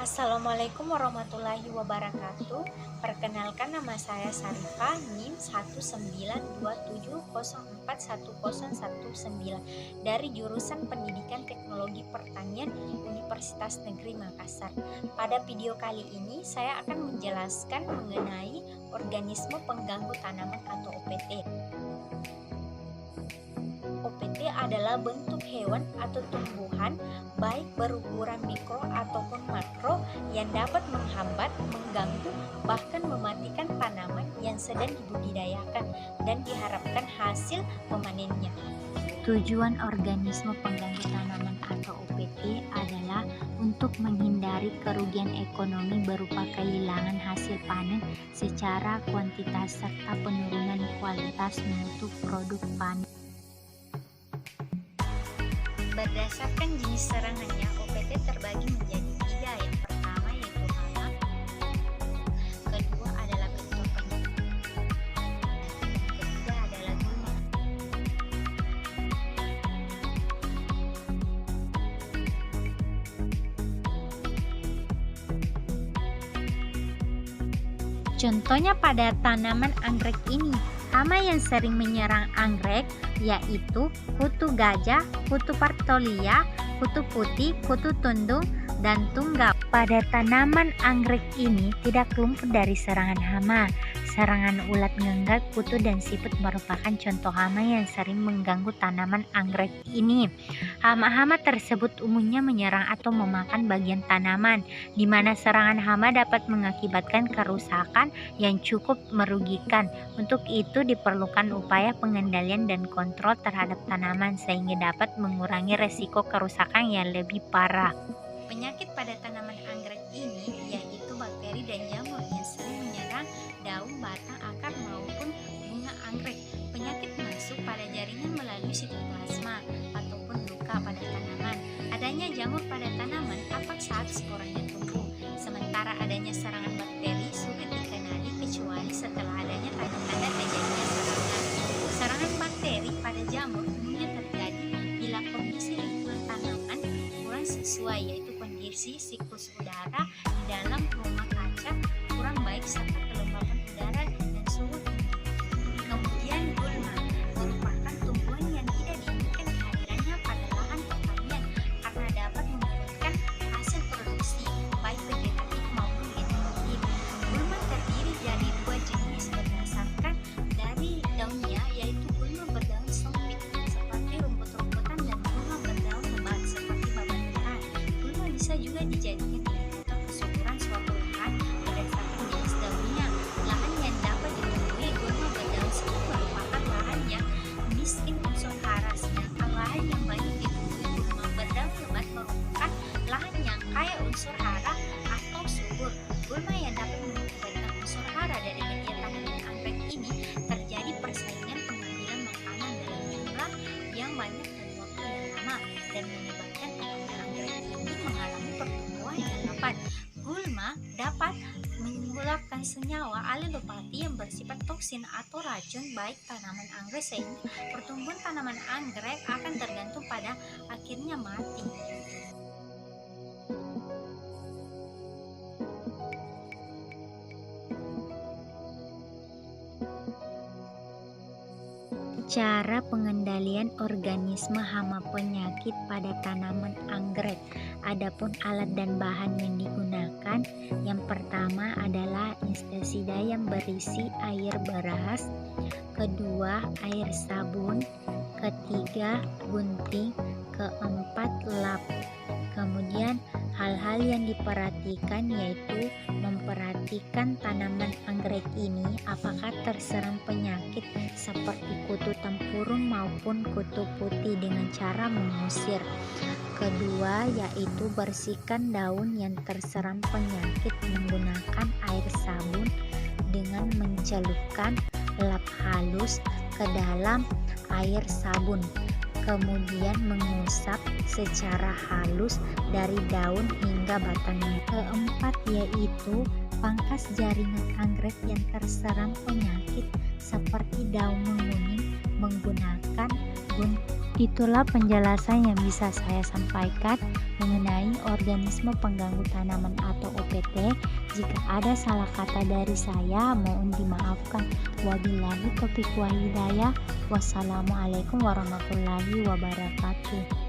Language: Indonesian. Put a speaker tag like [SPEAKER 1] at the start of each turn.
[SPEAKER 1] Assalamualaikum warahmatullahi wabarakatuh. Perkenalkan, nama saya Sarifah, NIM 19270410119 dari jurusan Pendidikan Teknologi Pertanian Universitas Negeri Makassar. Pada video kali ini saya akan menjelaskan mengenai organisme pengganggu tanaman atau OPT. OPT adalah bentuk hewan atau tumbuhan baik berukuran mikro ataupun makro yang dapat menghambat, mengganggu, bahkan mematikan tanaman yang sedang dibudidayakan dan diharapkan hasil pemanennya. Tujuan organisme pengganggu tanaman atau OPT adalah untuk menghindari kerugian ekonomi berupa kehilangan hasil panen secara kuantitas serta penurunan kualitas mutu produk panen. Berdasarkan jenis serangannya, OPT terbagi menjadi 3. Yang pertama yaitu hama, kedua adalah bentuk penyakit, ketiga adalah gulma. Contohnya pada tanaman anggrek ini, hama yang sering menyerang anggrek yaitu kutu gajah, kutu partolia, kutu putih, kutu tundung, dan tunggak. Pada tanaman anggrek ini tidak luput dari serangan hama. Serangan ulat ngengat, kutu, dan siput merupakan contoh hama yang sering mengganggu tanaman anggrek ini. Hama-hama tersebut umumnya menyerang atau memakan bagian tanaman, di mana serangan hama dapat mengakibatkan kerusakan yang cukup merugikan. Untuk itu diperlukan upaya pengendalian dan kontrol terhadap tanaman sehingga dapat mengurangi resiko kerusakan yang lebih parah. Penyakit pada tanaman anggrek ini yaitu bakteri dan jamur yang sering menyerang daun, batang, akar maupun bunga anggrek. Penyakit masuk pada jaringan melalui sitoplasma ataupun luka pada tanaman. Adanya jamur pada tanaman tampak saat sporanya tumbuh. Sementara adanya serangan bakteri sulit dikenali kecuali setelah adanya tanda-tanda terjadinya serangan. Serangan bakteri pada jamur umumnya terjadi bila kondisi lingkungan tanaman kurang sesuai, yaitu kondisi siklus udara di dalam rumah kaca kurang baik serta kelembapan udara dan suhu tinggi. Kemudian gulma merupakan tumbuhan yang tidak diinginkan kehadirannya pada lahan pertanian karena dapat menurunkan hasil produksi baik vegetatif maupun vegetatif. Gulma terdiri dari 2 jenis berdasarkan dari daunnya, yaitu gulma berdaun sempit seperti rumput-rumputan dan gulma berdaun lebat seperti babaturan. Gulma bisa juga dijadikan indikator kesuburan suatu lahan berdasarkan jenis daunnya. Lahan yang dapat ditumbuhi gulma berdaun sempit merupakan lahan yang miskin unsur hara, sedangkan lahan yang banyak ditumbuhi gulma berdaun lebat merupakan lahan yang kaya unsur hara atau subur. Gulma yang dapat mengumpulkan unsur hara dari media tanaman anggrek ini terjadi persaingan pengambilan makanan dalam jumlah yang banyak dan waktu yang lama dan menyebabkan tanaman anggrek ini mengalami pertumbuhan yang lambat. Gulma dapat mengeluarkan senyawa alelopati yang bersifat toksin atau racun baik tanaman anggrek sehingga pertumbuhan tanaman anggrek akan tergantung pada akhirnya mati. Cara pengendalian organisme hama penyakit pada tanaman anggrek. Adapun alat dan bahan yang digunakan, yang pertama adalah insektisida yang berisi air beras, kedua air sabun, ketiga gunting, keempat lap. Kemudian hal-hal yang diperhatikan yaitu memperhatikan tanaman anggrek ini apakah terserang penyakit seperti kutu tempurung maupun kutu putih dengan cara mengusir. Kedua yaitu bersihkan daun yang terserang penyakit menggunakan air sabun dengan mencelupkan lap halus ke dalam air sabun. Kemudian mengusap secara halus dari daun hingga batangnya. Keempat yaitu pangkas jaringan anggrek yang terserang penyakit seperti daun menguning menggunakan gunting Itulah penjelasan yang bisa saya sampaikan mengenai organisme pengganggu tanaman atau OPT. Jika ada salah kata dari saya, mohon dimaafkan. Wabillahi taufiq wal hidayah. Wassalamualaikum warahmatullahi wabarakatuh.